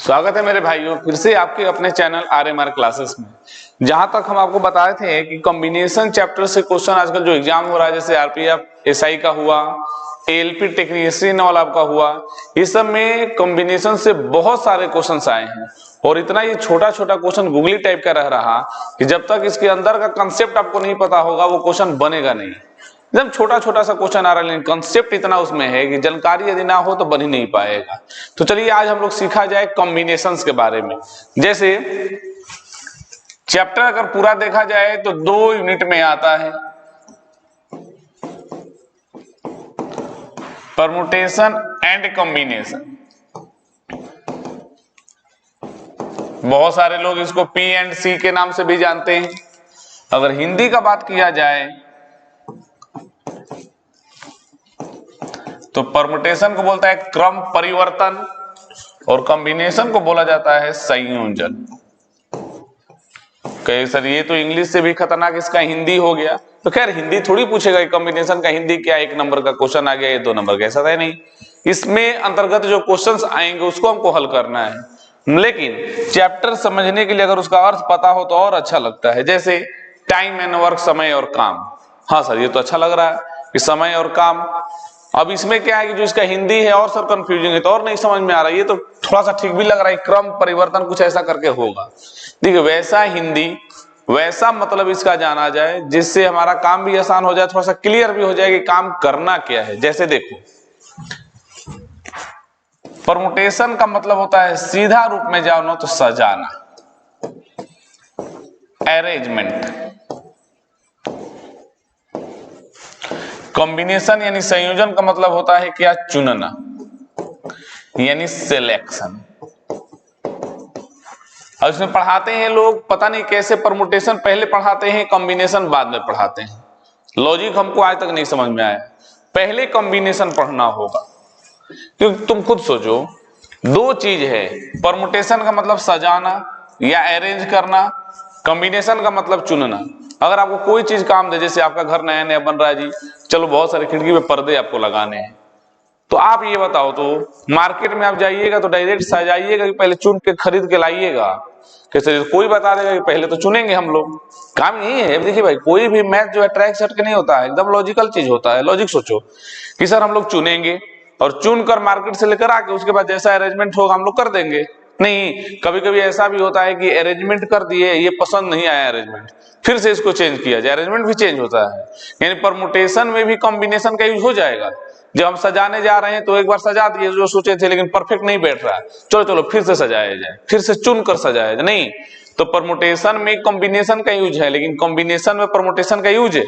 स्वागत है मेरे भाइयों फिर से आपके अपने चैनल RMR क्लासेस में। जहां तक हम आपको बताए थे कि कॉम्बिनेशन चैप्टर से क्वेश्चन आजकल जो एग्जाम हो रहा है, जैसे RPF SI का हुआ, ALP टेक्नीशियन वाला आपका हुआ, इस सब में कॉम्बिनेशन से बहुत सारे क्वेश्चंस आए हैं। और इतना ये छोटा छोटा क्वेश्चन गूगली टाइप का रह रहा कि जब तक इसके अंदर का कंसेप्ट आपको नहीं पता होगा वो क्वेश्चन बनेगा नहीं। एकदम छोटा छोटा सा क्वेश्चन आ रहा है, लेकिन कंसेप्ट इतना उसमें है कि जानकारी यदि ना हो तो बन ही नहीं पाएगा। तो चलिए आज हम लोग सीखा जाए कॉम्बिनेशंस के बारे में। जैसे चैप्टर अगर पूरा देखा जाए तो 2 यूनिट में आता है, परमुटेशन एंड कॉम्बिनेशन। बहुत सारे लोग इसको P&C के नाम से भी जानते हैं। अगर हिंदी का बात किया जाए तो परमुटेशन को बोलता है क्रम परिवर्तन और कॉम्बिनेशन को बोला जाता है संयोजन। कहे सर ये तो इंग्लिश से भी खतरनाक इसका हिंदी हो गया। तो खैर हिंदी थोड़ी पूछेगा कि कॉम्बिनेशन का हिंदी क्या, 1 नंबर का क्वेश्चन आ गया, ये 2 नंबर का, ऐसा है नहीं। इसमें अंतर्गत जो क्वेश्चंस आएंगे उसको हमको हल करना है। लेकिन चैप्टर समझने के लिए अगर उसका अर्थ पता हो तो और अच्छा लगता है। जैसे टाइम एंड वर्क, समय और काम। हाँ सर ये तो अच्छा लग रहा है कि समय और काम। अब इसमें क्या है कि जो इसका हिंदी है और सर कंफ्यूजिंग है, तो और नहीं समझ में आ रहा है। ये तो थोड़ा सा ठीक भी लग रहा है, क्रम परिवर्तन कुछ ऐसा करके होगा। देखिए वैसा हिंदी वैसा मतलब इसका जाना जाए जिससे हमारा काम भी आसान हो जाए, थोड़ा सा क्लियर भी हो जाए कि काम करना क्या है। जैसे देखो परमुटेशन का मतलब होता है सीधा रूप में जाओ ना तो सजाना, अरेंजमेंट। कॉम्बिनेशन यानी संयोजन का मतलब होता है क्या, चुनना यानी सिलेक्शन। और इसमें पढ़ाते हैं लोग पता नहीं कैसे, परमुटेशन पहले पढ़ाते हैं, कॉम्बिनेशन बाद में पढ़ाते हैं। लॉजिक हमको आज तक नहीं समझ में आया। पहले कॉम्बिनेशन पढ़ना होगा, क्योंकि तुम खुद सोचो 2 चीज है। परमुटेशन का मतलब सजाना या अरेंज करना, कॉम्बिनेशन का मतलब चुनना। अगर आपको कोई चीज काम दे, जैसे आपका घर नया नया बन रहा है जी, चलो बहुत सारी खिड़की पे पर्दे आपको लगाने हैं, तो आप ये बताओ, तो मार्केट में आप जाइएगा तो डायरेक्ट सजाइएगा कि पहले चुन के खरीद के लाइएगा? कैसे कोई बता देगा कि पहले तो चुनेंगे हम लोग। काम यही है। देखिए भाई कोई भी मैथ जो है ट्रैक सेट के नहीं होता है, एकदम लॉजिकल चीज होता है। लॉजिक सोचो कि सर हम लोग चुनेंगे और चुन कर मार्केट से लेकर आके उसके बाद जैसा अरेंजमेंट होगा हम लोग कर देंगे। नहीं, कभी कभी ऐसा भी होता है कि अरेंजमेंट कर दिए, ये पसंद नहीं आया अरेंजमेंट, फिर से इसको चेंज किया जाए, अरेंजमेंट भी चेंज होता है। यानी परमुटेशन में भी कॉम्बिनेशन का यूज हो जाएगा। जब हम सजाने जा रहे हैं तो एक बार सजा दिए जो सोचे थे, लेकिन परफेक्ट नहीं बैठ रहा है, चलो चलो फिर से सजाया जाए, फिर से चुन कर सजाया जाए। नहीं, तो परमुटेशन में कॉम्बिनेशन का यूज है, लेकिन कॉम्बिनेशन में परमुटेशन का यूज है।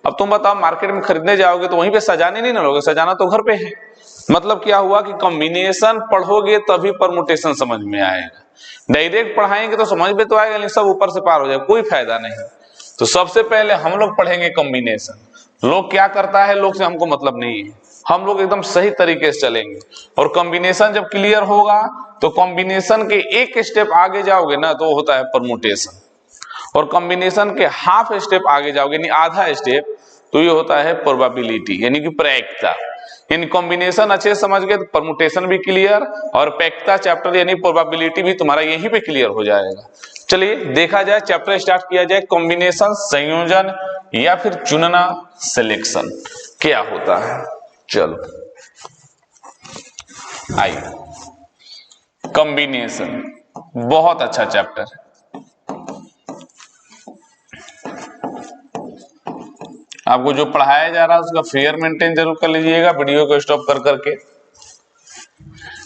अब तुम बताओ मार्केट में खरीदने जाओगे तो वहीं पे सजाने नहीं ना लोगे, सजाना तो घर पे है। मतलब क्या हुआ कि कॉम्बिनेशन पढ़ोगे तभी परमुटेशन समझ में आएगा। डायरेक्ट पढ़ाएंगे तो समझ में तो आएगा, लेकिन सब ऊपर से पार हो जाए, कोई फायदा नहीं। तो सबसे पहले हम लोग पढ़ेंगे कॉम्बिनेशन। लोग क्या करता है, लोग से हमको मतलब नहीं है। हम लोग एकदम सही तरीके से चलेंगे। और कॉम्बिनेशन जब क्लियर होगा तो कॉम्बिनेशन के एक स्टेप आगे जाओगे ना तो होता है परमुटेशन। और कॉम्बिनेशन के हाफ स्टेप आगे जाओगे यानी आधा स्टेप, तो ये होता है प्रोबेबिलिटी यानी कि प्रायिकता। यानी कॉम्बिनेशन अच्छे से समझ गए तो परमुटेशन भी क्लियर, और प्रायिकता चैप्टर यानी प्रोबेबिलिटी भी तुम्हारा यहीं पे क्लियर हो जाएगा। चलिए देखा जाए, चैप्टर स्टार्ट किया जाए। कॉम्बिनेशन संयोजन या फिर चुनना सिलेक्शन क्या होता है। चलो आइए, कॉम्बिनेशन बहुत अच्छा चैप्टर है। आपको जो पढ़ाया जा रहा है उसका फेयर मेंटेन जरूर कर लीजिएगा, वीडियो को स्टॉप कर करके।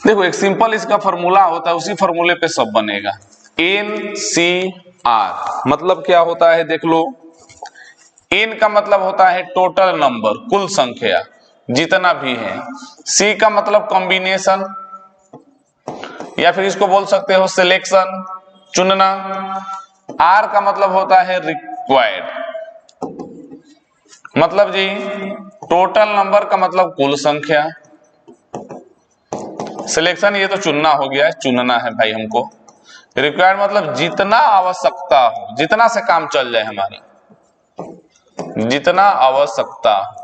देखो एक सिंपल इसका फॉर्मूला होता है, उसी फॉर्मूले पे सब बनेगा। NCR मतलब क्या होता है देख लो। N का मतलब होता है टोटल नंबर, कुल संख्या जितना भी है। C का मतलब कॉम्बिनेशन या फिर इसको बोल सकते हो सिलेक्शन, चुनना। R का मतलब होता है रिक्वायर्ड, मतलब जी टोटल नंबर का मतलब कुल संख्या। सिलेक्शन ये तो चुनना हो गया, चुनना है भाई हमको। रिक्वायर्ड मतलब जितना आवश्यकता हो, जितना से काम चल जाए हमारा, जितना आवश्यकता।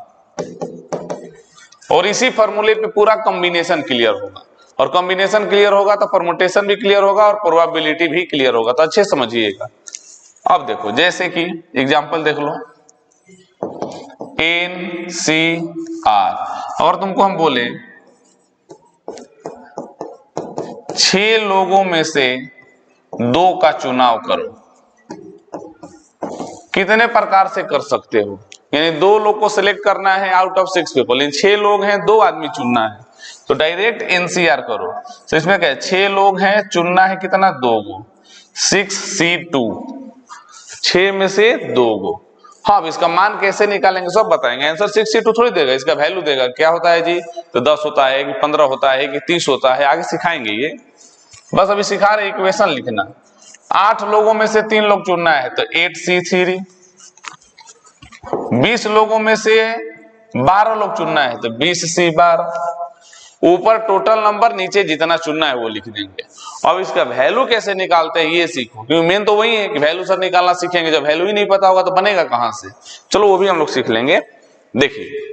और इसी फॉर्मूले पे पूरा कॉम्बिनेशन क्लियर होगा। और कॉम्बिनेशन क्लियर होगा तो परमुटेशन भी क्लियर होगा और प्रोबेबिलिटी भी क्लियर होगा। तो अच्छे समझिएगा। अब देखो, जैसे कि एग्जांपल देख लो, NCR और तुमको हम बोले 6 लोगों में से 2 का चुनाव करो। कितने प्रकार से कर सकते हो, यानी 2 लोग को सिलेक्ट करना है आउट ऑफ 6 पीपल, लेकिन 6 लोग हैं, 2 आदमी चुनना है, तो डायरेक्ट NCR करो। तो इसमें क्या है, 6 लोग हैं, चुनना है कितना, 2 गो, 6C2, 6 में से 2 गो। हाँ, अब इसका मान कैसे निकालेंगे सब बताएंगे। आंसर 6C2 थोड़ी देगा, इसका वैल्यू देगा। क्या होता है जी, तो 10 होता है कि 15 होता है कि 30 होता है, आगे सिखाएंगे ये, बस अभी सिखा रहे इक्वेशन लिखना। 8 लोगों में से 3 लोग चुनना है तो 8C3, 20 लोगों में से 12 लोग चुनना है तो 20C12, ऊपर टोटल नंबर, नीचे जितना चुनना है वो लिख देंगे। अब इसका वैल्यू कैसे निकालते हैं ये सीखो, क्योंकि मेन तो वही है कि वैल्यू सर निकालना सीखेंगे। जब वैल्यू ही नहीं पता होगा तो बनेगा कहां से। चलो वो भी हम लोग सीख लेंगे। देखिए,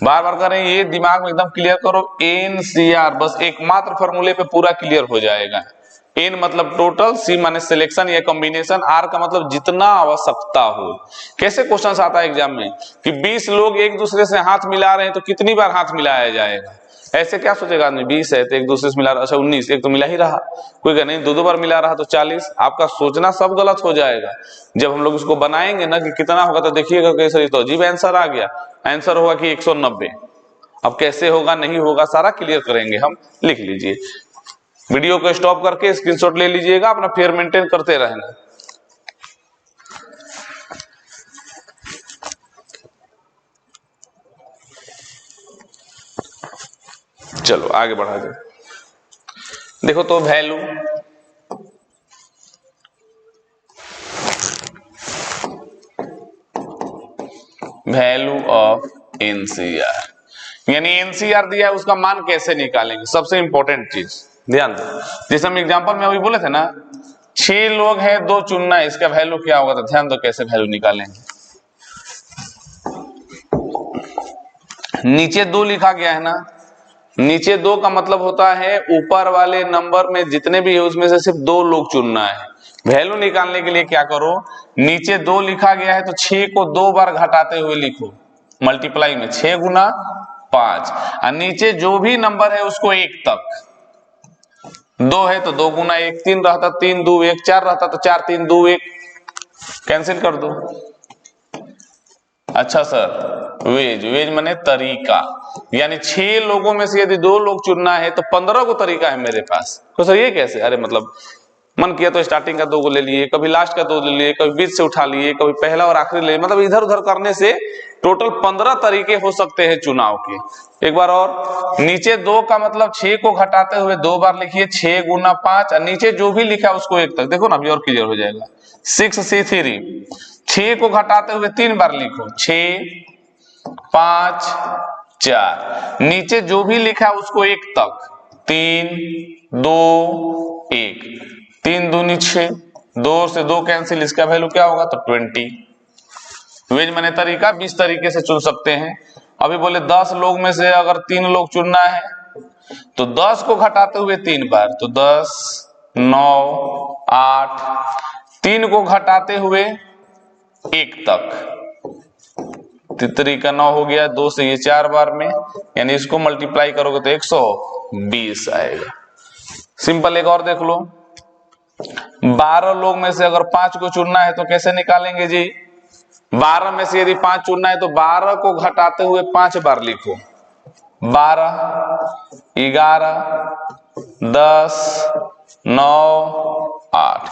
बार बार करें, ये दिमाग में एकदम क्लियर करो। NCR बस एकमात्र फॉर्मूले पे पूरा क्लियर हो जाएगा। N मतलब टोटल, C माने सिलेक्शन या कॉम्बिनेशन, R का मतलब जितना आवश्यकता हो। कैसे क्वेश्चन आता है एग्जाम में कि 20 लोग एक दूसरे से हाथ मिला रहे हैं तो कितनी बार हाथ मिलाया जाएगा, ऐसे क्या सोचेगा आदमी, 20 है तो एक दूसरे से मिला रहा, अच्छा 19, एक तो मिला ही रहा, कोई कह नहीं 2 बार मिला रहा तो 40। आपका सोचना सब गलत हो जाएगा। जब हम लोग इसको बनाएंगे ना कि कितना होगा तो देखिएगा कैसे, तो अजीब आंसर आ गया, आंसर होगा कि 190। अब कैसे होगा नहीं होगा सारा क्लियर करेंगे हम, लिख लीजिए। वीडियो को स्टॉप करके स्क्रीनशॉट ले लीजिएगा, अपना फेयर मेंटेन करते रहना। चलो आगे बढ़ा दे। देखो तो वैल्यू ऑफ NCR, यानी NCR दिया है उसका मान कैसे निकालेंगे, सबसे इंपॉर्टेंट चीज ध्यान दो। जैसे हम एग्जांपल में अभी बोले थे ना, 6 लोग हैं, 2 चुनना है, इसका वैल्यू क्या होगा, तो ध्यान दो कैसे वैल्यू निकालेंगे। नीचे 2 लिखा गया है ना, नीचे 2 का मतलब होता है ऊपर वाले नंबर में जितने भी है उसमें से सिर्फ 2 लोग चुनना है। वैल्यू निकालने के लिए क्या करो, नीचे 2 लिखा गया है तो 6 को 2 बार घटाते हुए लिखो, मल्टीप्लाई में 6 गुना 5, और नीचे जो भी नंबर है उसको 1 तक, 2 है तो 2 गुना 1, 3 रहता 3 2 1, 4 रहता तो 4 3 2 1, कैंसिल कर दो। अच्छा सर, वेज माने तरीका, यानी 6 लोगों में से यदि 2 लोग चुनना है तो 15 को तरीका है मेरे पास। तो सर ये कैसे, अरे मतलब मन किया तो स्टार्टिंग का 2 को ले लिए, कभी लास्ट का 2 ले लिए, कभी बीच से उठा लिए, कभी पहला और आखिरी ले लिए, मतलब इधर उधर करने से टोटल 15 तरीके हो सकते हैं चुनाव के। एक बार और, नीचे 2 का मतलब 6 को घटाते हुए 2 बार लिखिए, 6 गुना 5, और नीचे जो भी लिखा है उसको 1 तक, देखो ना अभी और क्लियर हो जाएगा। 6C3, 6 को घटाते हुए 3 बार लिखो, 6 5 4, नीचे जो भी लिखा है उसको 1 तक, 3 2 1, 3 दूनी 6, 2 से 2 कैंसिल, इसका वैल्यू क्या होगा तो 20। वेज माने तरीका, 20 तरीके से चुन सकते हैं। अभी बोले 10 लोग में से अगर 3 लोग चुनना है तो 10 को घटाते हुए 3 बार, तो 10 9 8, 3 को घटाते हुए 1 तक, तरीका 9 हो गया, 2 से ये 4 बार में, यानी इसको मल्टीप्लाई करोगे तो 120 आएगा। सिंपल एक और देख लो, 12 लोग में से अगर 5 को चुनना है तो कैसे निकालेंगे जी, 12 में से यदि 5 चुनना है तो 12 को घटाते हुए 5 बार लिखो, 12 11 10 9 8,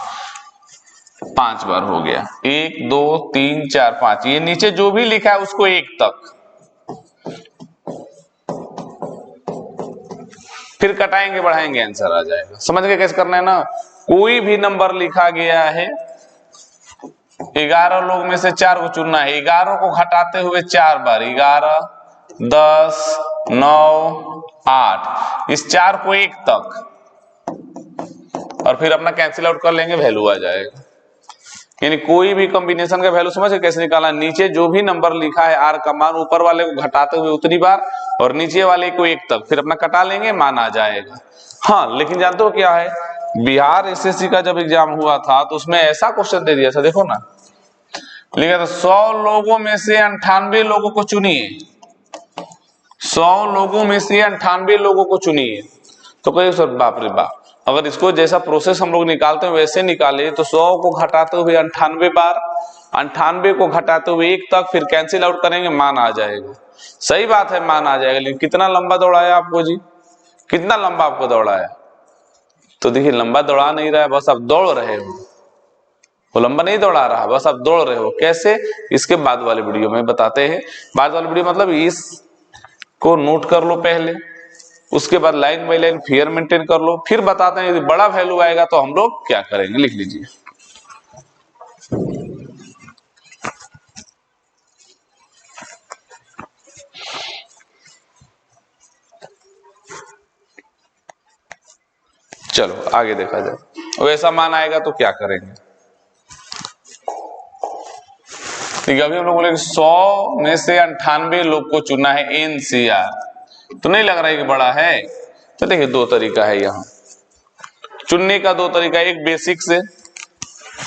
5 बार हो गया, 1 2 3 4 5, ये नीचे जो भी लिखा है उसको 1 तक, फिर कटाएंगे बढ़ाएंगे आंसर आ जाएगा। समझ गए कैसे करना है ना। कोई भी नंबर लिखा गया है, 11 लोग में से 4 को चुनना है, 11 को घटाते हुए 4 बार, 11 10 9 8, इस 4 को 1 तक, और फिर अपना कैंसिल आउट कर लेंगे, वैल्यू आ जाएगा। यानी कोई भी कॉम्बिनेशन का वैल्यू समझ कैसे निकालना, नीचे जो भी नंबर लिखा है आर का मान ऊपर वाले को घटाते हुए उतनी बार और नीचे वाले को 1 तक, फिर अपना कटा लेंगे, मान आ जाएगा। हाँ, लेकिन जानते हो क्या है, बिहार एसएससी का जब एग्जाम हुआ था तो उसमें ऐसा क्वेश्चन दे दिया था, देखो ना, लिखा था 100 लोगों में से 98 लोगों को चुनिए, 100 लोगों में से 98 लोगों को चुनिए। तो कहिए सर बाप रे बाप, अगर इसको जैसा प्रोसेस हम लोग निकालते हैं वैसे निकाले तो 100 को घटाते हुए 98 बार, 98 को घटाते हुए 1 तक, फिर कैंसिल आउट करेंगे, मान आ जाएगा। सही बात है, मान आ जाएगा, लेकिन कितना लंबा दौड़ाया आपको जी, कितना लंबा आपको दौड़ाया? तो देखिए लंबा दौड़ा नहीं रहा है, बस आप दौड़ रहे हो, वो लंबा नहीं दौड़ा रहा, बस आप दौड़ रहे हो। कैसे? इसके बाद वाले वीडियो में बताते हैं। बाद वाले वीडियो मतलब इस को नोट कर लो पहले, उसके बाद line by line figure maintain कर लो, फिर बताते हैं यदि बड़ा वैल्यू आएगा तो हम लोग क्या करेंगे, लिख लीजिए। चलो आगे देखा जाए, वैसा मान आएगा तो क्या करेंगे। ठीक है, अभी हम लोग बोले 100 में से 98 लोग को चुना है एनसीआर, तो नहीं लग रहा है कि बड़ा है। तो देखिए दो तरीका है यहाँ चुनने का, दो तरीका, एक बेसिक से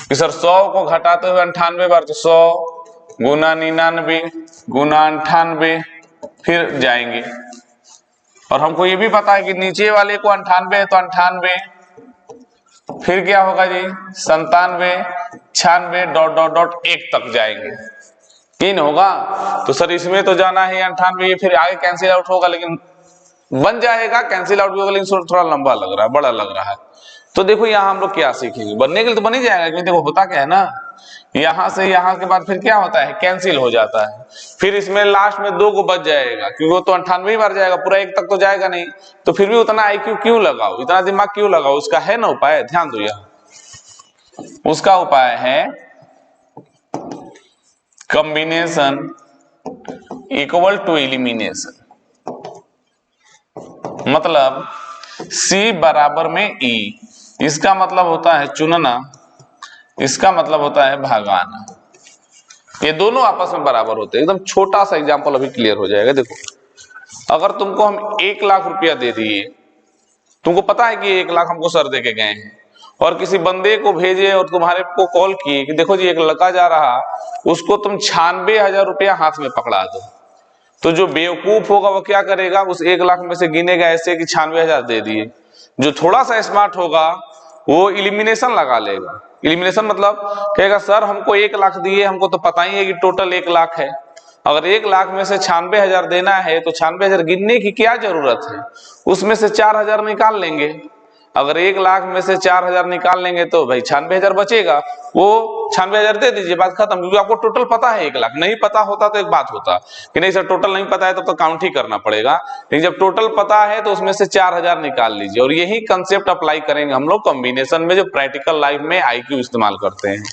कि सर 100 को घटाते हुए 98 बार, तो 100 गुना 99 गुना 98 फिर जाएंगे। और हमको ये भी पता है कि नीचे वाले को 98 है तो 98, फिर क्या होगा जी 97 96 डॉट डॉट डॉट 1 तक जाएंगे, 3 होगा। तो सर इसमें तो जाना है 98, फिर आगे कैंसिल आउट होगा, लेकिन बन जाएगा, कैंसिल आउट भी होगा, लेकिन थोड़ा लंबा लग रहा है, बड़ा लग रहा है। तो देखो यहाँ हम लोग क्या सीखेंगे, बनने के लिए तो बन ही जाएगा, क्योंकि देखो होता क्या है ना, यहां से यहां के बाद फिर क्या होता है, कैंसिल हो जाता है, फिर इसमें लास्ट में 2 को बच जाएगा, क्योंकि वो तो 98 बार जाएगा, पूरा 1 तक तो जाएगा नहीं। तो फिर भी उतना आईक्यू क्यों लगाओ, इतना दिमाग क्यों लगाओ, उसका है ना उपाय, ध्यान दो। यहाँ उसका उपाय है कॉम्बिनेशन इक्वल टू एलिमिनेशन, मतलब C बराबर में E, इसका मतलब होता है चुनना, इसका मतलब होता है भागाना। ये दोनों आपस में बराबर होते हैं। एकदम छोटा सा एग्जांपल अभी क्लियर हो जाएगा। देखो, अगर तुमको हम 1 लाख रुपया दे दिए, तुमको पता है कि 1 लाख हमको सर दे के गए हैं, और किसी बंदे को भेजे और तुम्हारे को कॉल किए कि देखो जी एक लड़का जा रहा, उसको तुम 96,000 रुपया हाथ में पकड़ा दो, तो जो बेवकूफ होगा वो क्या करेगा, उस 1 लाख में से गिनेगा ऐसे कि 96,000 दे दिए। जो थोड़ा सा स्मार्ट होगा वो इलिमिनेशन लगा लेगा। इलिमिनेशन मतलब कहेगा सर हमको 1 लाख दिए, हमको तो पता ही है कि टोटल 1 लाख है, अगर 1 लाख में से 96,000 देना है तो 96,000 गिनने की क्या जरूरत है, उसमें से 4,000 निकाल लेंगे। अगर 1 लाख में से 4,000 निकाल लेंगे तो भाई 96,000 बचेगा, वो 96,000 दे दीजिए, बात खत्म। क्योंकि आपको टोटल पता है 1 लाख, नहीं पता होता तो एक बात होता कि नहीं सर टोटल नहीं पता है तब तो काउंट ही करना पड़ेगा, लेकिन जब टोटल पता है तो उसमें से 4,000 निकाल लीजिए। और यही कंसेप्ट अप्लाई करेंगे हम लोग कॉम्बिनेशन में, जो प्रैक्टिकल लाइफ में आईक्यू इस्तेमाल करते हैं।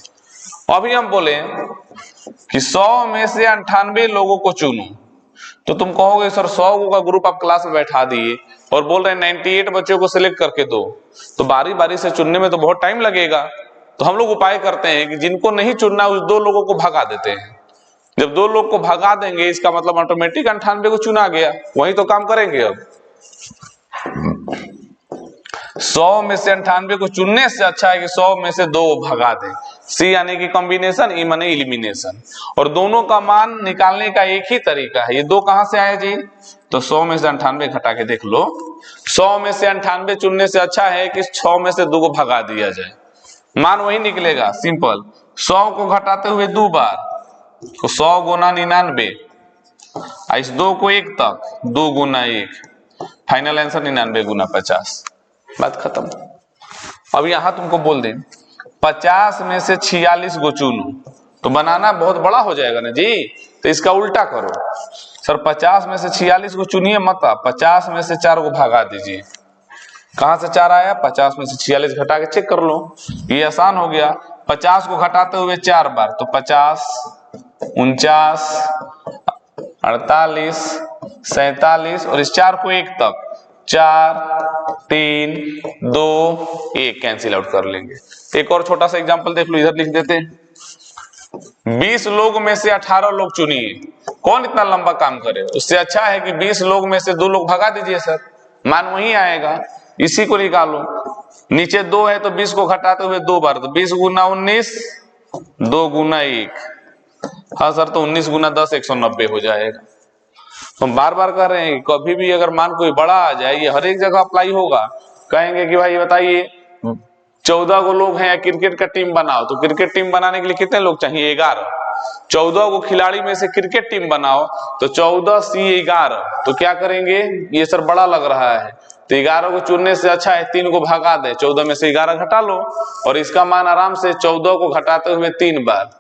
अभी हम बोले कि 100 में से 98 लोगों को चुनो, तो तुम कहोगे सर 100 का ग्रुप आप क्लास में बैठा दिए और बोल रहे हैं 98 बच्चों को सिलेक्ट करके दो, तो बारी बारी से चुनने में तो बहुत टाइम लगेगा। तो हम लोग उपाय करते हैं कि जिनको नहीं चुनना उस 2 लोगों को भगा देते हैं। जब 2 लोग को भगा देंगे इसका मतलब ऑटोमेटिक 98 को चुना गया, वही तो काम करेंगे। अब 100 में से 98 को चुनने से अच्छा है कि 100 में से 2 भगा दें। सी यानी कि कॉम्बिनेशन, ई माने इलिमिनेशन। और दोनों का मान निकालने का एक ही तरीका है। ये 2 कहां से आए जी, तो 100 में से 98 घटा के देख लो। 100 में से 98 चुनने से अच्छा है कि 6 में से 2 को भगा दिया जाए, मान वही निकलेगा, सिंपल। 100 को घटाते हुए 2 बार, तो 100 गुना 99, इस 2 को 1 तक, 2 गुना 1, फाइनल आंसर 99 गुना 50, बात खत्म। अब यहां तुमको बोल दें 50 में से 46 को चुनो, तो बनाना बहुत बड़ा हो जाएगा ना जी, तो इसका उल्टा करो। सर 50 में से 46 को चुनिए मत, 50 में से 4 को भगा दीजिए। कहां से 4 आया, 50 में से 46 घटा के चेक कर लो, ये आसान हो गया। 50 को घटाते हुए 4 बार, तो 50, 49, 48, 47 और इस 4 को 1 तक, 4, 3, 2, 1 कैंसिल आउट कर लेंगे। एक और छोटा सा एग्जांपल देख लो, इधर लिख देते हैं। 20 लोग में से 18 लोग चुनिए, कौन इतना लंबा काम करे? उससे अच्छा है कि 20 लोग में से 2 लोग भगा दीजिए सर, मान वही आएगा। इसी को निकालो, नीचे 2 है तो 20 को घटाते हुए 2 बार, तो 20 गुना 19, 2 गुना 1, हाँ सर, तो 19 गुना 10 190 हो जाएगा। हम बार बार कह रहे हैं, कभी भी अगर मान कोई बड़ा आ जाए, ये हर एक जगह अप्लाई होगा। कहेंगे कि भाई बताइए 14 को लोग हैं, क्रिकेट का टीम बनाओ, तो क्रिकेट टीम बनाने के लिए कितने लोग चाहिए? 11। 14 को खिलाड़ी में से क्रिकेट टीम बनाओ, तो 14 C 11, तो क्या करेंगे? ये सर बड़ा लग रहा है, तो 11 को चुनने से अच्छा है 3 को भगा दे, 14 में से 11 घटा लो, और इसका मान आराम से 14 को घटाते हुए 3 बार,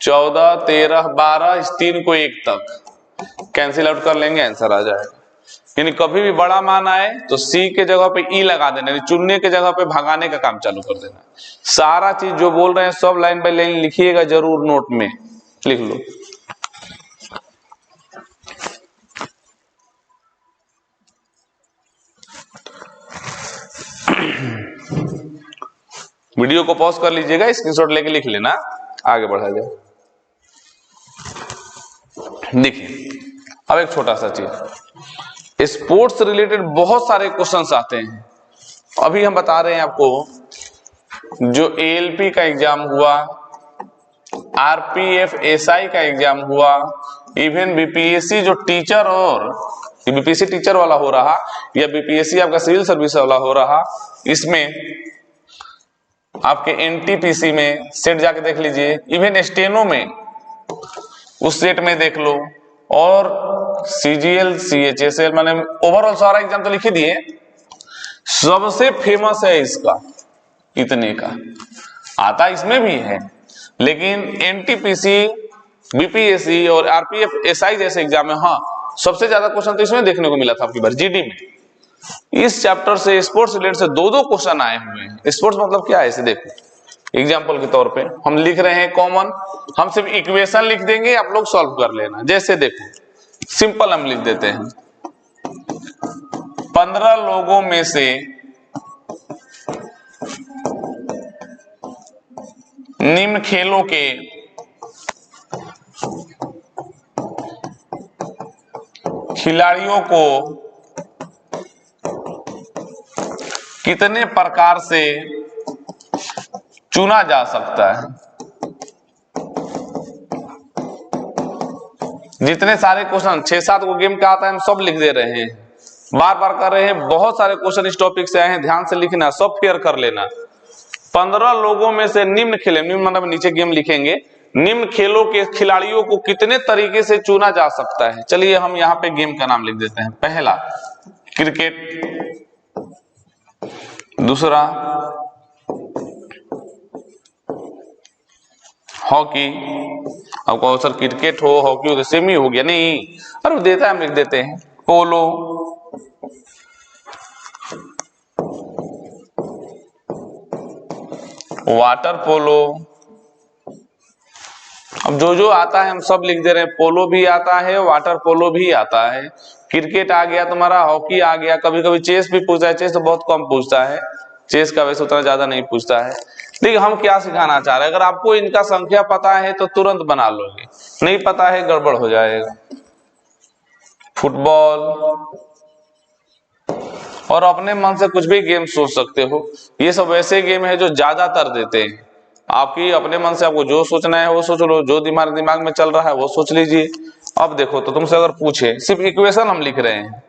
14, 13, 12, इस 3 को 1 तक कैंसिल आउट कर लेंगे, आंसर आ जाएगा। यानी कभी भी बड़ा मान आए तो C के जगह पे E लगा देना, यानी चुनने के जगह पे भगाने का काम चालू कर देना। सारा चीज जो बोल रहे हैं सब लाइन बाय लाइन लिखिएगा, जरूर नोट में लिख लो। वीडियो को पॉज कर लीजिएगा, स्क्रीनशॉट लेके लिख लेना, आगे बढ़ा जाए। देखिए अब एक छोटा सा चीज, स्पोर्ट्स से रिलेटेड बहुत सारे क्वेश्चंस आते हैं। अभी हम बता रहे हैं आपको, जो ALP का एग्जाम हुआ, RPF SI का एग्जाम हुआ, इवन BPSC जो टीचर और BPSC टीचर वाला हो रहा, या BPSC आपका सिविल सर्विस वाला हो रहा, इसमें आपके NTPC में सेट जाके देख लीजिए, इवन स्टेनो में उस सेट में देख लो, और CGL CHSL, मैंने ओवरऑल सारा एग्जाम तो लिख ही दिए। सबसे फेमस है इसका, इतने का आता इसमें भी है, लेकिन NTPC, BPSC और RPF SI जैसे एग्जाम में हाँ सबसे ज्यादा क्वेश्चन तो इसमें देखने को मिला था आपकी बार GD में। इस चैप्टर से स्पोर्ट्स रिलेटेड से 2 क्वेश्चन आए हुए हैं। स्पोर्ट्स मतलब क्या है इसे देखो, एग्जाम्पल के तौर पे हम लिख रहे हैं कॉमन, हम सिर्फ इक्वेशन लिख देंगे, आप लोग सॉल्व कर लेना। जैसे देखो सिंपल हम लिख देते हैं, 15 लोगों में से निम्न खेलों के खिलाड़ियों को कितने प्रकार से चुना जा सकता है? जितने सारे क्वेश्चन 6-7 को गेम का आता है, हम सब लिख दे रहे हैं, बार बार कर रहे हैं। बहुत सारे क्वेश्चन इस टॉपिक से आए हैं, ध्यान से लिखना, सब फेयर कर लेना। 15 लोगों में से निम्न खेले, निम्न मतलब नीचे गेम लिखेंगे, निम्न खेलों के खिलाड़ियों को कितने तरीके से चुना जा सकता है। चलिए हम यहाँ पे गेम का नाम लिख देते हैं। पहला क्रिकेट, दूसरा हॉकी। अब कहो सर क्रिकेट हो हॉकी हो तो सेम ही हो गया, नहीं, अरे देता है हम लिख देते हैं। पोलो, वाटर पोलो, अब जो आता है हम सब लिख दे रहे हैं। पोलो भी आता है, वाटर पोलो भी आता है, क्रिकेट आ गया तुम्हारा, हॉकी आ गया, कभी कभी चेस भी पूछता है, चेस तो बहुत कम पूछता है, चेस का वैसे उतना ज्यादा नहीं पूछता है। देखिए हम क्या सिखाना चाह रहे हैं, अगर आपको इनका संख्या पता है तो तुरंत बना लोगे, नहीं पता है गड़बड़ हो जाएगा। फुटबॉल, और अपने मन से कुछ भी गेम सोच सकते हो, ये सब ऐसे गेम है जो ज्यादातर देते हैं। आपकी अपने मन से आपको जो सोचना है वो सोच लो, जो दिमाग में चल रहा है वो सोच लीजिए। अब देखो तो तुमसे अगर पूछे, सिर्फ इक्वेशन हम लिख रहे हैं,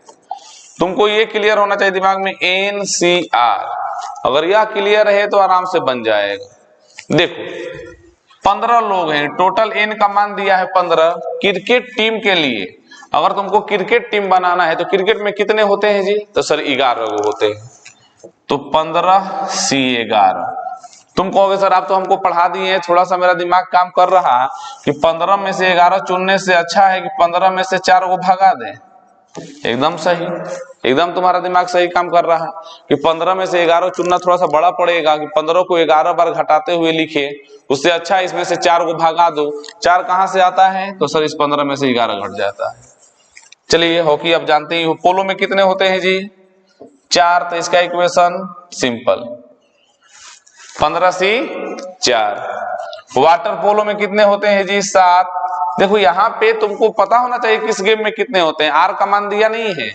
तुमको ये क्लियर होना चाहिए दिमाग में, NCR, अगर यह क्लियर है तो आराम से बन जाएगा। देखो 15 लोग हैं, टोटल N का मान दिया है 15 क्रिकेट टीम के लिए। अगर तुमको क्रिकेट टीम बनाना है तो क्रिकेट में कितने होते हैं जी? तो सर 11 होते हैं, तो 15 C 11। तुम कहोगे सर आप तो हमको पढ़ा दिए हैं, थोड़ा सा मेरा दिमाग काम कर रहा है कि 15 में से 11 चुनने से अच्छा है कि 15 में से 4 को भगा दें। एकदम सही, एकदम तुम्हारा दिमाग सही काम कर रहा है कि 15 में से 11 चुनना थोड़ा सा बड़ा पड़ेगा, कि 15 को 11 बार घटाते हुए लिखे, उससे अच्छा इसमें से 4 को भगा दो। 4 कहां से आता है? तो सर इस 15 में से 11 घट जाता है। चलिए हॉकी अब जानते ही हो, पोलो में कितने होते हैं जी? 4, तो इसका equation simple, 15 C 4। Water polo में कितने होते हैं जी? 7। देखो यहाँ पे तुमको पता होना चाहिए किस गेम में कितने होते हैं। आर का मान दिया नहीं है,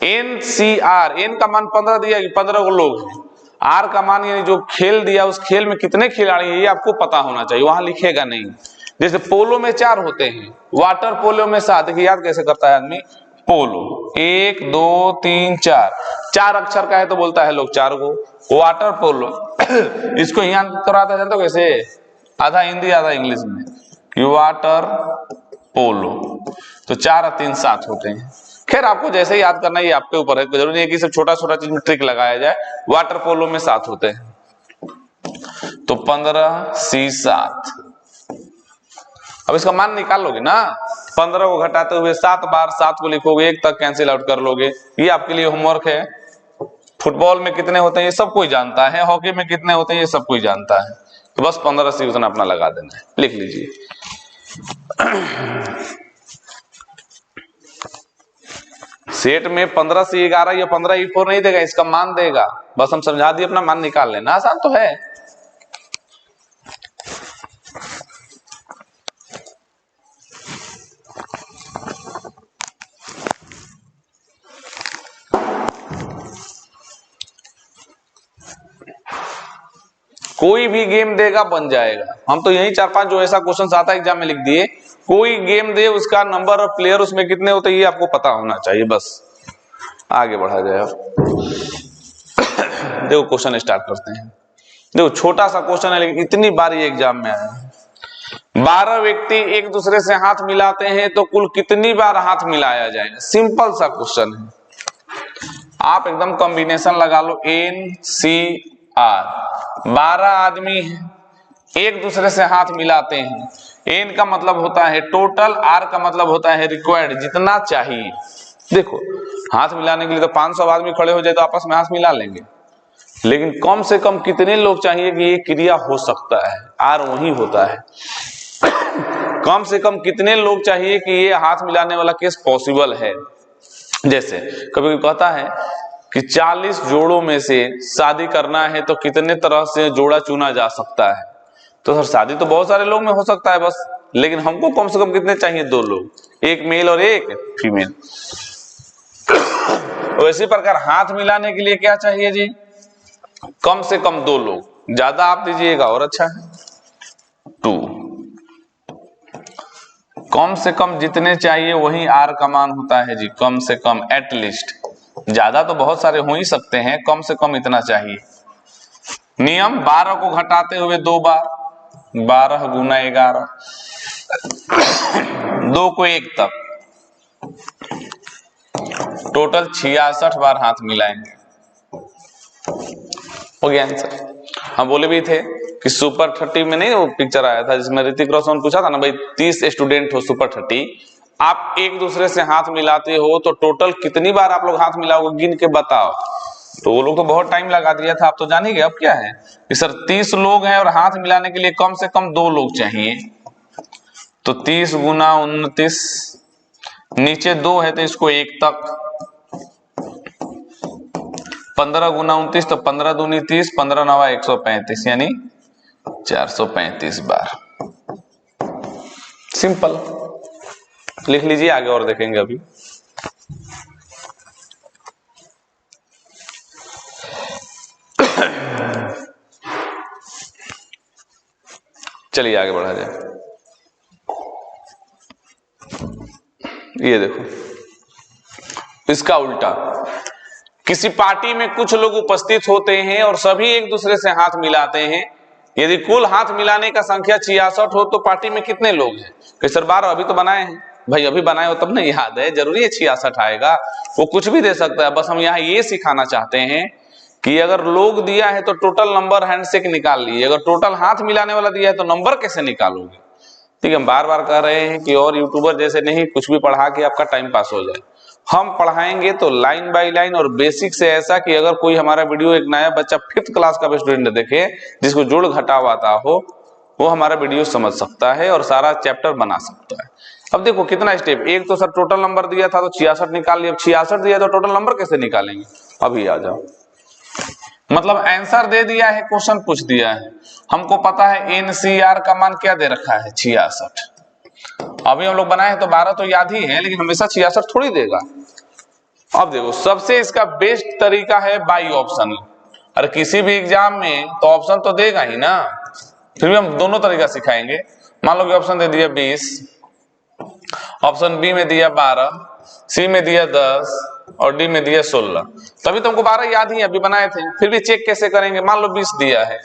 NCR, एन का मान 15 दिया, 15 लोग हैं। आर का मान यानी जो खेल दिया उस खेल में कितने खिलाड़ी हैं ये आपको पता होना चाहिए, वहां लिखेगा नहीं। जैसे पोलो में 4 होते हैं, वाटर पोलो में 7। देखिए याद कैसे करता है आदमी, पोलो 1 2 3 4, 4 अक्षर का है तो बोलता है लोग 4 को। वाटर पोलो इसको यहाँ कराता जानते हो कैसे? आधा हिंदी आधा इंग्लिश में, वाटर पोलो। तो 4 और 3 7 होते हैं। खैर आपको जैसे ही याद करना है ये आपके ऊपर है, जरूरी नहीं है कि सब छोटा छोटा चीज में ट्रिक लगाया जाए। वाटर पोलो में 7 होते हैं। तो 15 C 7। अब इसका मान निकाल लोगे ना, 15 को घटाते हुए 7 बार 7 को लिखोगे, 1 तक कैंसिल आउट कर लोगे। ये आपके लिए होमवर्क है। फुटबॉल में कितने होते हैं ये सब कोई जानता है, हॉकी में कितने होते हैं ये सब कोई जानता है। तो बस 15 C उतना अपना लगा देना है, लिख लीजिए। सेट में 15 से 11 या 15 E4 नहीं देगा, इसका मान देगा। बस हम समझा दिए, अपना मान निकाल लेना, आसान तो है। कोई भी गेम देगा बन जाएगा। हम तो यही 4-5 जो ऐसा क्वेश्चन आता है एग्जाम में लिख दिए। कोई गेम दे, उसका नंबर ऑफ प्लेयर उसमें कितने होते हैं ये आपको पता होना चाहिए, बस आगे बढ़ा जाए। देखो क्वेश्चन स्टार्ट करते हैं। देखो छोटा सा क्वेश्चन है लेकिन इतनी बार ये एग्जाम में आया है। 12 व्यक्ति एक दूसरे से हाथ मिलाते हैं तो कुल कितनी बार हाथ मिलाया जाएगा? सिंपल सा क्वेश्चन है। आप एकदम कॉम्बिनेशन लगा लो, NCR। 12 आदमी एक दूसरे से हाथ मिलाते हैं। एन का मतलब होता है टोटल, आर का मतलब होता है रिक्वायर्ड, जितना चाहिए। देखो हाथ मिलाने के लिए तो 500 आदमी खड़े हो जाए तो आपस में हाथ मिला लेंगे, लेकिन कम से कम कितने लोग चाहिए कि ये क्रिया हो सकता है? आर वही होता है। कम से कम कितने लोग चाहिए कि ये हाथ मिलाने वाला केस पॉसिबल है? जैसे कभी कहता है कि 40 जोड़ों में से शादी करना है तो कितने तरह से जोड़ा चुना जा सकता है? तो सर शादी तो बहुत सारे लोग में हो सकता है बस, लेकिन हमको कम से कम कितने चाहिए? 2 लोग, एक मेल और एक फीमेल। वैसे प्रकार हाथ मिलाने के लिए क्या चाहिए जी? कम से कम 2 लोग, ज्यादा आप दीजिएगा और अच्छा है। 2 कम से कम जितने चाहिए वही आर का मान होता है जी, कम से कम, एटलीस्ट। ज्यादा तो बहुत सारे हो ही सकते हैं, कम से कम इतना चाहिए। नियम 12 को घटाते हुए 2 बार, 12 गुना 11, 2 को 1 तक, टोटल 66 बार हाथ मिलाएंगे। हो गया आंसर। हम बोले भी थे कि सुपर 30 में नहीं वो पिक्चर आया था जिसमें ऋतिक रोशन पूछा था ना, भाई 30 स्टूडेंट हो सुपर 30, आप एक दूसरे से हाथ मिलाते हो तो टोटल कितनी बार आप लोग हाथ मिलाओगे गिन के बताओ। तो वो लोग तो बहुत टाइम लगा दिया था, आप तो जान ही गए। अब क्या है कि सर 30 लोग हैं और हाथ मिलाने के लिए कम से कम 2 लोग चाहिए, तो 30 गुना 29, नीचे 2 है तो इसको 1 तक, 15 गुना 29 तो 15 दूनी 30, 15 नवा 135, यानी 435 बार। सिंपल, लिख लीजिए, आगे और देखेंगे अभी। चलिए आगे बढ़ा जाए। ये देखो इसका उल्टा, किसी पार्टी में कुछ लोग उपस्थित होते हैं और सभी एक दूसरे से हाथ मिलाते हैं। यदि कुल हाथ मिलाने का संख्या 66 हो तो पार्टी में कितने लोग हैं? कि सर 12 अभी तो बनाए हैं। भाई अभी बनाए हो तब नहीं याद है, जरूरी है 66 आएगा? वो कुछ भी दे सकता है, बस हम यहाँ ये सिखाना चाहते हैं कि अगर लोग दिया है तो टोटल नंबर हैंडशेक निकाल लिए, अगर टोटल हाथ मिलाने वाला दिया है तो नंबर कैसे निकालोगे? ठीक है, हम बार बार कह रहे हैं कि और यूट्यूबर जैसे नहीं कुछ भी पढ़ा के आपका टाइम पास हो जाए। हम पढ़ाएंगे तो लाइन बाय लाइन और बेसिक से, ऐसा कि अगर कोई हमारा वीडियो एक नया बच्चा 5th क्लास का भी स्टूडेंट देखे जिसको जोड़ घटाव आता हो, वो हमारा वीडियो समझ सकता है और सारा चैप्टर बना सकता है। अब देखो कितना स्टेप, एक तो सर टोटल नंबर दिया था तो 66 निकाल लिया, अब 66 दिया तो टोटल नंबर कैसे निकालेंगे? अभी आ जाओ। मतलब आंसर दे दिया है, क्वेश्चन पूछ दिया है, हमको पता है एनसीआर का मान क्या दे रखा है 66। अभी हम लोग बनाए हैं तो 12 तो याद ही है, लेकिन हमेशा 66 थोड़ी देगा। अब देखो सबसे इसका बेस्ट तरीका है बाई ऑप्शन। अरे किसी भी एग्जाम में तो ऑप्शन तो देगा ही ना, फिर भी हम दोनों तरीका सिखाएंगे। मान लो कि ऑप्शन दे दिया 20, ऑप्शन बी में दिया 12, सी में दिया 10 और डी में दिया 16। तभी तुमको 12 याद ही अभी बनाए थे, फिर भी चेक कैसे करेंगे। मान लो 20 दिया है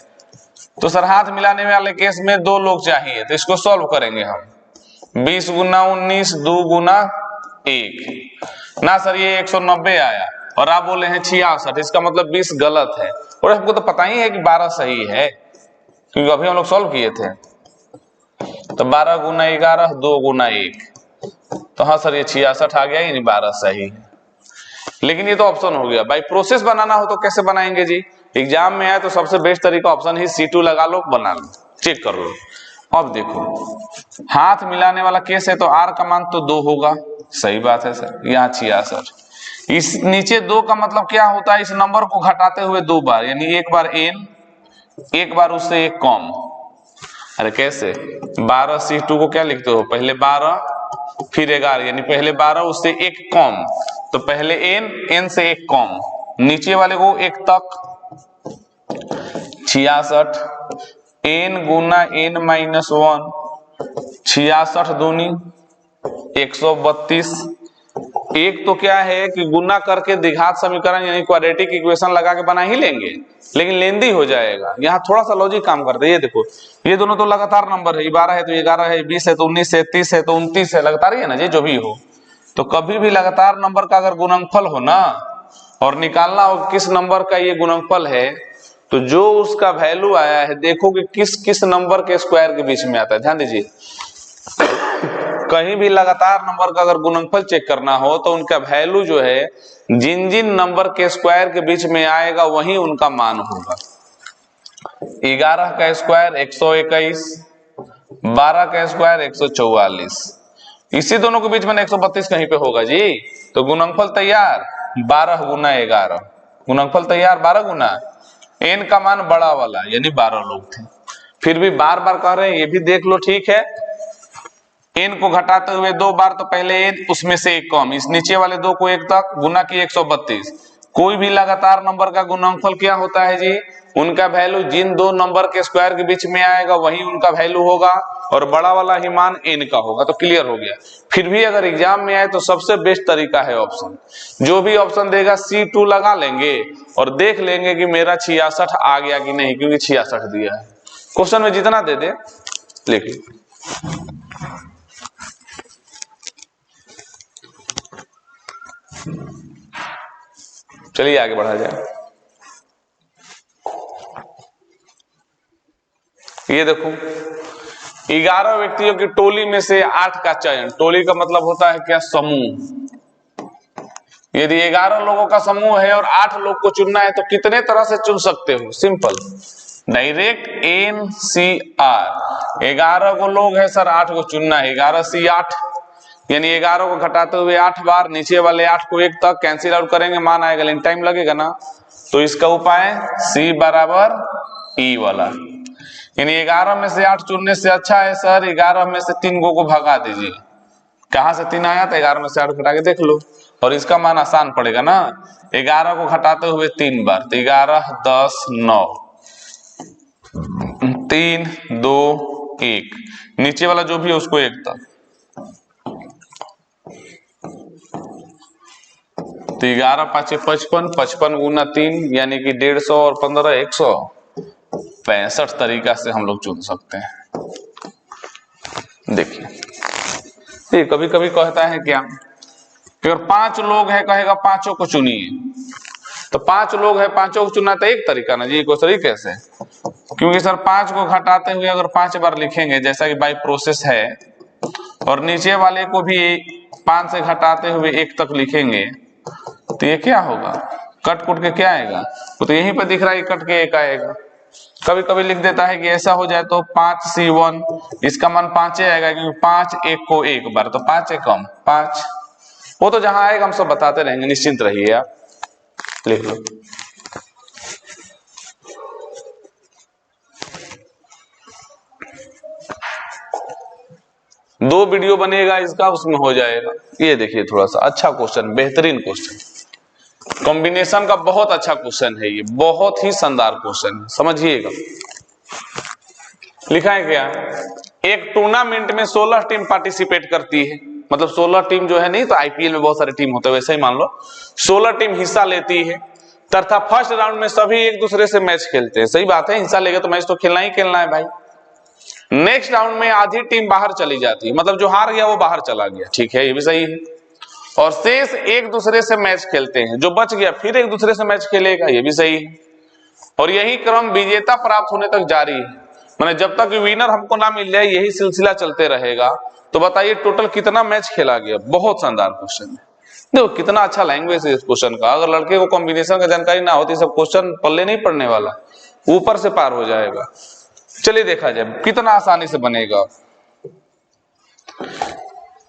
तो सर हाथ मिलाने वाले केस में 2 लोग चाहिए, तो इसको सॉल्व करेंगे हम। 20 गुना 19 2 गुना 1 ना सर ये 190 आया और आप बोले हैं 66, इसका मतलब 20 गलत है। और हमको तो पता ही है कि 12 सही है, क्योंकि अभी हम लोग सॉल्व किए थे। तो 12 गुना 11 2 गुना 1, तो हाँ सर ये 66 आ गया, यानी 12 सही है। लेकिन ये तो ऑप्शन हो गया। भाई प्रोसेस बनाना हो तो कैसे बनाएंगे जी? एग्जाम में आए तो सबसे बेस्ट तरीका ऑप्शन ही C2 लगा लो, बना लो, चेक कर लो। अब देखो हाथ मिलाने वाला केस है तो R का मान तो 2 होगा, सही बात है सर, यहाँ 66। इस नीचे 2 का मतलब क्या होता है? इस नंबर को घटाते हुए 2 बार, यानी एक बार n, एक बार उससे एक कम। अरे कैसे? 12 C2 को क्या लिखते हो? पहले 12 फिर 11, यानी पहले 12 उससे एक कम, तो पहले n से एक कम, नीचे वाले को एक तक। 66 n गुना n माइनस 1, 66 दूनी 132। एक तो क्या है कि गुना करके द्विघात समीकरण यानी क्वाड्रेटिक इक्वेशन लगा के बना ही लेंगे, लेकिन लेंदी हो जाएगा। यहाँ थोड़ा सा लॉजिक काम करते हैं। ये देखो ये दोनों तो लगातार नंबर है, 12 है तो 11 है, 20 है तो 19 है, 30 है तो 29 है, लगातार ही है ना जी, जो भी हो। तो कभी भी लगातार नंबर का अगर गुणनफल हो ना और निकालना हो किस नंबर का ये गुणनफल है, तो जो उसका वैल्यू आया है देखो कि किस किस नंबर के स्क्वायर के बीच में आता है। ध्यान दीजिए कहीं भी लगातार नंबर का अगर गुणनफल चेक करना हो तो उनका वैल्यू जो है जिन जिन नंबर के स्क्वायर के बीच में आएगा वही उनका मान होगा। 11 का स्क्वायर 121, 12 का स्क्वायर 144, इसी दोनों के बीच में 132 कहीं पे होगा जी। तो गुणनफल तैयार 12 गुना 11, गुणनफल तैयार 12 गुना n का मान बड़ा वाला, यानी 12 लोग थे। फिर भी बार बार कह रहे हैं, ये भी देख लो, ठीक है। n को घटाते हुए 2 बार, तो पहले n उसमें से एक कम, इस नीचे वाले 2 को एक तक, गुना की 132। कोई भी लगातार नंबर का गुणनफल क्या होता है जी? उनका वैल्यू जिन 2 नंबर के स्क्वायर के बीच में आएगा वही उनका वैल्यू होगा, और बड़ा वाला ही मान n का होगा। तो क्लियर हो गया। फिर भी अगर एग्जाम में आए तो सबसे बेस्ट तरीका है ऑप्शन। जो भी ऑप्शन देगा C2 लगा लेंगे और देख लेंगे कि मेरा 66 आ गया कि नहीं, क्योंकि 66 दिया है। क्वेश्चन में जितना दे दे लिखिए। चलिए आगे बढ़ा जाए। ये देखो 11 व्यक्तियों की टोली में से 8 का चयन। टोली का मतलब होता है क्या? समूह। यदि 11 लोगों का समूह है और 8 लोग को चुनना है तो कितने तरह से चुन सकते हो? Simple, direct NCR। 11 को लोग है सर, 8 को चुनना है। 11 C 8, यानी 11 को घटाते हुए 8 बार, नीचे वाले 8 को एक तक कैंसिल आउट करेंगे, मान आएगा, लेकिन टाइम लगेगा ना। तो इसका उपाय C बराबर E वाला, यानी 11 में से 8 चुनने से अच्छा है सर 11 में से 3 को भगा दीजिए। कहां से 3 आया? तो 11 में से 8 घटा के देख लो, और इसका मान आसान पड़ेगा ना। 11 को घटाते हुए 3 बार, तो 11 10 9, 3 2 1, नीचे वाला जो भी है उसको एक तक। तो 11 5 55, 55 गुना 3 यानी कि 150 और 15 165 तरीका से हम लोग चुन सकते हैं। देखिए कभी कभी कहता है क्या, अगर 5 लोग है कहेगा 5 को चुनिए, तो 5 लोग है 5 को चुनना तो एक तरीका ना जी, कोई तरीके से, क्योंकि सर 5 को घटाते हुए अगर 5 बार लिखेंगे जैसा कि बाई प्रोसेस है, और नीचे वाले को भी 5 से घटाते हुए 1 तक लिखेंगे, तो ये क्या होगा? कट कुट के क्या आएगा? तो यहीं पर दिख रहा है कट के 1 आएगा। कभी कभी लिख देता है कि ऐसा हो जाए तो 5C1, इसका मान 5 आएगा, क्योंकि 5 1 को 1 बार, तो 5 1 कम 5। वो तो जहां आएगा हम सब बताते रहेंगे, निश्चिंत रहिए आप। लिख लो 2 वीडियो बनेगा इसका, उसमें हो जाएगा। ये देखिए थोड़ा सा अच्छा क्वेश्चन, बेहतरीन क्वेश्चन, कॉम्बिनेशन का बहुत अच्छा क्वेश्चन है ये, बहुत ही शानदार क्वेश्चन है, समझिएगा। लिखा है क्या, एक टूर्नामेंट में 16 टीम पार्टिसिपेट करती है, मतलब 16 टीम जो है, नहीं तो आईपीएल में बहुत सारे टीम होते हैं वैसे ही मान लो 16 टीम हिस्सा लेती है तथा फर्स्ट राउंड में सभी एक दूसरे से मैच खेलते हैं। सही बात है, हिस्सा लेगा तो मैच तो खेलना ही खेलना है भाई। नेक्स्ट राउंड में आधी टीम बाहर चली जाती है, मतलब जो हार गया वो बाहर चला गया, ठीक है, ये भी सही है। और शेष एक दूसरे से मैच खेलते हैं, जो बच गया फिर एक दूसरे से मैच खेलेगा, ये भी सही है। और यही क्रम विजेता प्राप्त होने तक जारी है, माने जब तक विनर हमको ना मिल जाए यही सिलसिला चलते रहेगा। तो बताइए टोटल कितना मैच खेला गया। बहुत शानदार क्वेश्चन है, देखो कितना अच्छा लैंग्वेज है इस क्वेश्चन का। अगर लड़के को कॉम्बिनेशन का जानकारी ना होती सब क्वेश्चन पल्ले नहीं पड़ने वाला, ऊपर से पार हो जाएगा। चलिए देखा जाए कितना आसानी से बनेगा।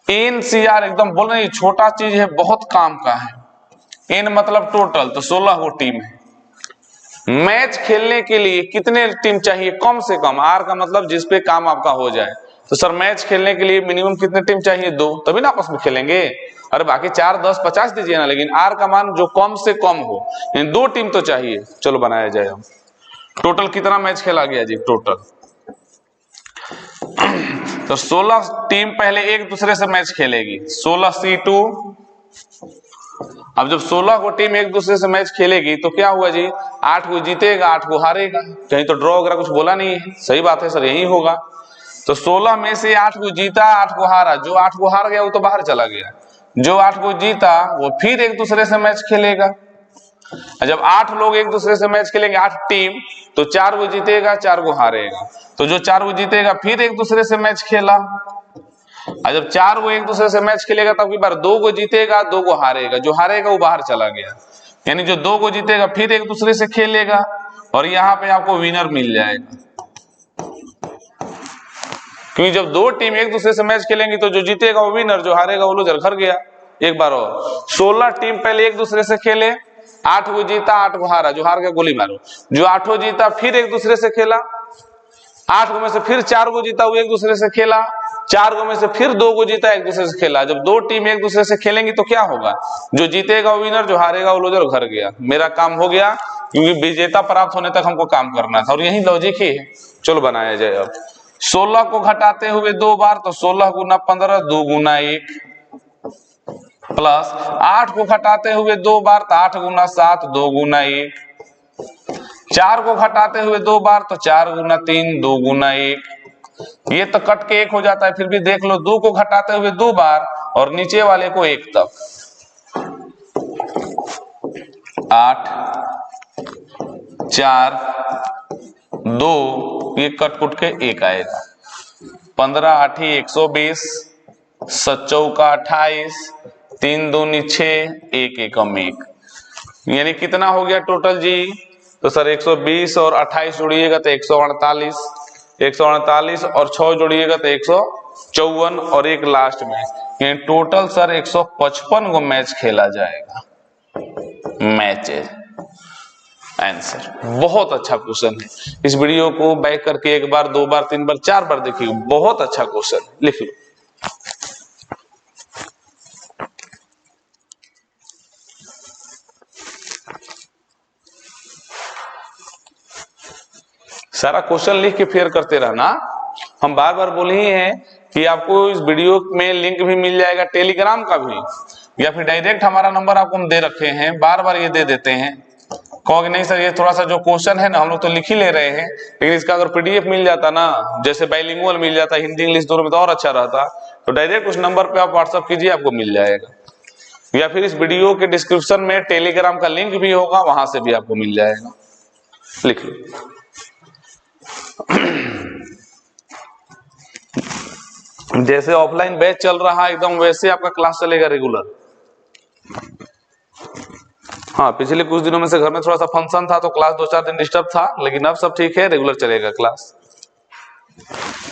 एनसीआर एकदम बोल रहे छोटा चीज है, बहुत काम का है। एन मतलब टोटल, तो 16 गो टीम है। मैच खेलने के लिए कितने टीम चाहिए, कम से कम। आर का मतलब जिसपे काम आपका हो जाए। तो सर मैच खेलने के लिए मिनिमम कितने टीम चाहिए, 2, तभी ना आपस में खेलेंगे। अरे बाकी 4, 10, 50 दीजिए ना, लेकिन आर का मान जो कम से कम हो, 2 टीम तो चाहिए। चलो बनाया जाए। हम टोटल कितना मैच खेला गया जी, टोटल तो 16 टीम पहले एक दूसरे से मैच खेलेगी, 16C2। अब जब 16 को टीम एक दूसरे से मैच खेलेगी तो क्या हुआ जी, 8 को जीतेगा 8 को हारेगा। कहीं तो ड्रॉ वगैरह कुछ बोला नहीं है, सही बात है सर, यही होगा। तो 16 में से 8 को जीता 8 को हारा, जो 8 को हार गया वो तो बाहर चला गया। जो 8 को जीता वो फिर एक दूसरे से मैच खेलेगा। जब 8 लोग एक दूसरे से मैच खेलेंगे, 8 टीम, तो 4 को जीतेगा 4 को हारेगा। तो जो 4 को जीतेगा फिर एक दूसरे से मैच खेला। और जब 4 को एक दूसरे से मैच खेलेगा तब की बार 2 को जीतेगा 2 को हारेगा, जो हारेगा वो बाहर चला गया। यानी जो 2 को जीतेगा फिर एक दूसरे से खेलेगा, और यहाँ पे आपको विनर मिल जाएगा। क्योंकि जब 2 टीम एक दूसरे से मैच खेलेंगी तो जो जीतेगा वो विनर, जो हारेगा वो लूजर। घर गया। एक बार और, 16 टीम पहले एक दूसरे से खेले, 8 को जीता 8 को हारा, जो हार गया गोली मारो। जो 8 को जीता फिर एक दूसरे से खेला, 8 को में से फिर 4 को जीता वो एक दूसरे से खेला, 4 को में से फिर 2 को जीता एक दूसरे से खेला। जब 2 टीम एक दूसरे से खेलेंगी तो क्या होगा, जो जीतेगा वो विनर, जो हारेगा वो लूजर। घर गया, मेरा काम हो गया, क्योंकि विजेता प्राप्त होने तक हमको काम करना था, और यही लॉजिक ही है। चलो बनाया जाए। अब 16 को घटाते हुए 2 बार, तो 16 गुना 15, 2 गुना 1, प्लस 8 को घटाते हुए 2 बार, तो 8 गुना 7, 2 गुना 1, 4 को घटाते हुए 2 बार, तो 4 गुना 3, 2 गुना 1। ये तो कट के 1 हो जाता है, फिर भी देख लो 2 को घटाते हुए 2 बार और नीचे वाले को 1 तक, 8, 4, 2, ये कट कुट के 1 आएगा। 15 8 120, 7 चौका 28, 3 दूनी 6, 1 एकम 1। यानी कितना हो गया टोटल जी, तो सर 120 और 28 जोड़िएगा तो 148, 148 और 6 जोड़िएगा तो 154, और 1 लास्ट में, यानी टोटल सर 155 को मैच खेला जाएगा। Matches answer. बहुत अच्छा क्वेश्चन है। इस वीडियो को बैक करके 1 बार 2 बार 3 बार 4 बार देखिए, बहुत अच्छा क्वेश्चन है, लिख लो। सारा क्वेश्चन लिख के फेयर करते रहना। हम बार बार बोले ही हैं कि आपको इस वीडियो में लिंक भी मिल जाएगा टेलीग्राम का भी, या फिर डायरेक्ट हमारा नंबर आपको हम दे रखे हैं, बार बार ये दे देते हैं। कहोगे नहीं सर ये थोड़ा सा जो क्वेश्चन है ना हम लोग तो लिख ही ले रहे हैं, लेकिन इसका अगर पीडीएफ मिल जाता ना, जैसे बाइलिंगुअल मिल जाता, हिंदी इंग्लिश दोनों में, तो और अच्छा रहता। तो डायरेक्ट उस नंबर पे आप व्हाट्सअप कीजिए, आपको मिल जाएगा। या फिर इस वीडियो के डिस्क्रिप्शन में टेलीग्राम का लिंक भी होगा, वहां से भी आपको मिल जाएगा। लिख लो। जैसे ऑफलाइन बैच चल रहा है एकदम वैसे आपका क्लास चलेगा रेगुलर। हाँ, पिछले कुछ दिनों में से घर में थोड़ा सा फंक्शन था तो क्लास 2-4 दिन डिस्टर्ब था, लेकिन अब सब ठीक है, रेगुलर चलेगा क्लास।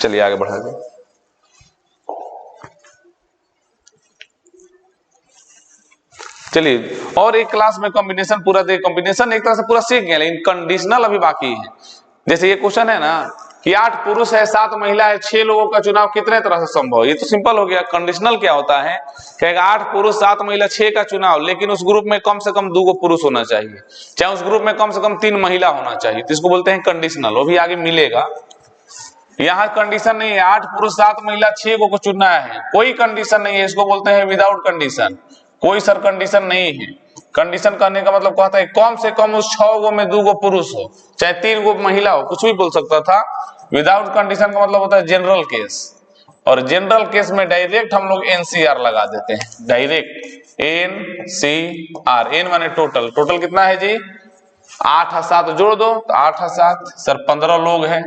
चलिए आगे बढ़ा दें। चलिए और एक क्लास में कॉम्बिनेशन पूरा दे, कॉम्बिनेशन एक तरह से पूरा सीख गए, लेकिन कंडीशनल अभी बाकी है। जैसे ये क्वेश्चन है ना कि 8 पुरुष है 7 महिला है 6 लोगों का चुनाव कितने तरह से संभव है? ये तो सिंपल हो गया। कंडीशनल क्या होता है, कहेगा 8 पुरुष 7 महिला 6 का चुनाव, लेकिन उस ग्रुप में कम से कम 2 पुरुष होना चाहिए, चाहे उस ग्रुप में कम से कम 3 महिला होना चाहिए, तो इसको बोलते हैं कंडीशनल। वो भी आगे मिलेगा। यहाँ कंडीशन नहीं है 8 पुरुष 7 महिला 6 को चुनना है, कोई कंडीशन नहीं है, इसको बोलते हैं विदाउट कंडीशन। कोई सर कंडीशन नहीं है। कंडीशन करने का मतलब कहता है कम से कम उस 6 गो में 2 पुरुष हो, चाहे 3 गो महिला हो, कुछ भी बोल सकता था। विदाउट कंडीशन का मतलब होता है जनरल केस, और जनरल केस में डायरेक्ट हम लोग एनसीआर लगा देते हैं, डायरेक्ट एनसीआर। एन माने टोटल, टोटल कितना है जी 8 और 7 जोड़ दो तो 8 और 7 सर 15 लोग हैं,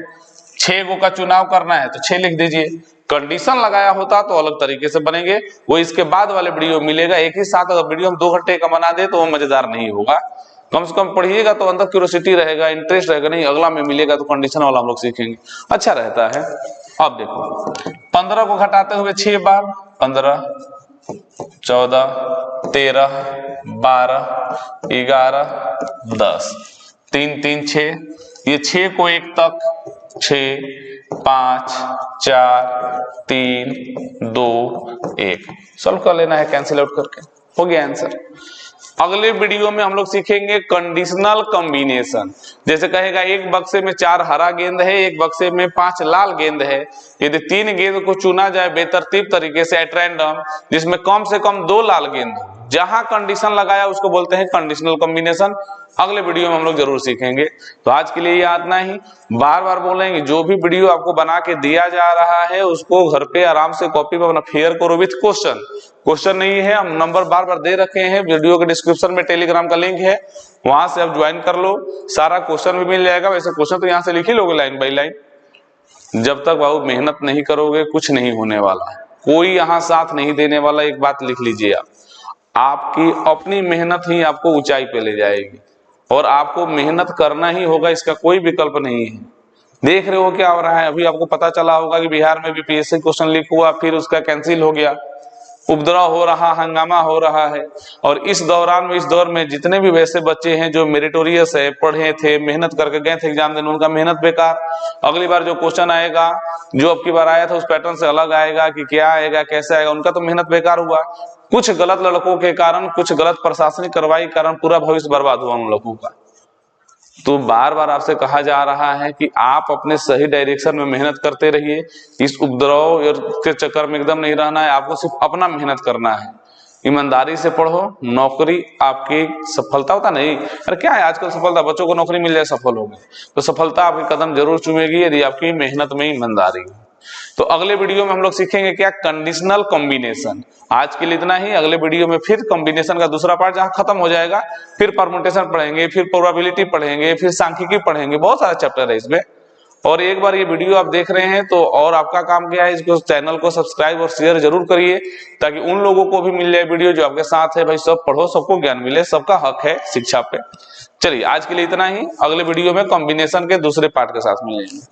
6 गो का चुनाव करना है तो 6 लिख दीजिए। कंडीशन लगाया होता तो अलग तरीके से बनेंगे, वो इसके बाद वाले वीडियो मिलेगा। एक ही साथ अगर वीडियो हम 2 घंटे का बना दे तो वो मजेदार नहीं होगा। कम से कम पढ़िएगा तो अंदर क्यूरियोसिटी रहेगा, इंटरेस्ट रहेगा। नहीं अगला में मिलेगा तो कंडीशन वाला हम लोग सीखेंगे, अच्छा रहता है। अब देखो 15 को घटाते हुए 6 बार, 15 14 13 12 11 10 3 3 6, ये 6 को 1 तक 6 5 4 3 2 1 सॉल्व कर लेना है, कैंसिल आउट करके हो गया आंसर। अगले वीडियो में हम लोग सीखेंगे कंडीशनल कॉम्बिनेशन। जैसे कहेगा एक बक्से में 4 हरा गेंद है, एक बक्से में 5 लाल गेंद है, यदि 3 गेंद को चुना जाए बेतरतीब तरीके से एट रैंडम, जिसमें कम से कम 2 लाल गेंद हो, जहां कंडीशन लगाया उसको बोलते हैं कंडीशनल कॉम्बिनेशन। अगले वीडियो में हम लोग जरूर सीखेंगे। तो आज के लिए ये इतना ही। बार बार बोलेंगे जो भी वीडियो आपको बना के दिया जा रहा है उसको घर पे आराम से कॉपी पर अपना फेयर करो विथ क्वेश्चन। क्वेश्चन नहीं है, हम नंबर बार बार दे रखे हैं, वीडियो के डिस्क्रिप्शन में टेलीग्राम का लिंक है, वहां से आप ज्वाइन कर लो, सारा क्वेश्चन भी मिल जाएगा। वैसे क्वेश्चन तो यहाँ से लिख ही लोगे लाइन बाई लाइन। जब तक बाबू मेहनत नहीं करोगे कुछ नहीं होने वाला है, कोई यहाँ साथ नहीं देने वाला। एक बात लिख लीजिए आप, आपकी अपनी मेहनत ही आपको ऊंचाई पे ले जाएगी, और आपको मेहनत करना ही होगा, इसका कोई विकल्प नहीं है। देख रहे हो क्या हो रहा है, अभी आपको पता चला होगा कि बिहार में भी पीएससी क्वेश्चन लीक हुआ, फिर उसका कैंसिल हो गया, उपद्रव हो रहा, हंगामा हो रहा है। और इस दौरान में, इस दौर में जितने भी वैसे बच्चे हैं जो मेरिटोरियस है, पढ़े थे, मेहनत करके गए थे एग्जाम देने, उनका मेहनत बेकार। अगली बार जो क्वेश्चन आएगा, जो अब की बार आया था उस पैटर्न से अलग आएगा कि क्या आएगा, कैसे आएगा, उनका तो मेहनत बेकार हुआ। कुछ गलत लड़कों के कारण, कुछ गलत प्रशासनिक कार्रवाई के कारण पूरा भविष्य बर्बाद हुआ उन लोगों का। तो बार बार आपसे कहा जा रहा है कि आप अपने सही डायरेक्शन में मेहनत करते रहिए, इस उपद्रव के चक्कर में एकदम नहीं रहना है, आपको सिर्फ अपना मेहनत करना है। ईमानदारी से पढ़ो, नौकरी आपकी सफलता होता नहीं, अरे क्या है आजकल सफलता, बच्चों को नौकरी मिल जाए सफल हो गए, तो सफलता आपके कदम जरूर चूमेगी यदि आपकी मेहनत में ईमानदारी हो। तो अगले वीडियो में हम लोग सीखेंगे क्या, कंडीशनल कॉम्बिनेशन। आज के लिए इतना ही। अगले वीडियो में फिर कॉम्बिनेशन का दूसरा पार्ट जहां खत्म हो जाएगा, फिर परमुटेशन पढ़ेंगे, फिर प्रोबेबिलिटी पढ़ेंगे, फिर सांख्यिकी पढ़ेंगे, बहुत सारा चैप्टर है इसमें। और एक बार ये वीडियो आप देख रहे हैं तो और आपका काम क्या है, इसको चैनल को सब्सक्राइब और शेयर जरूर करिए, ताकि उन लोगों को भी मिल जाए वीडियो जो आपके साथ है। भाई सब पढ़ो, सबको ज्ञान मिले, सबका हक है शिक्षा पे। चलिए आज के लिए इतना ही। अगले वीडियो में कॉम्बिनेशन के दूसरे पार्ट के साथ मिलेंगे।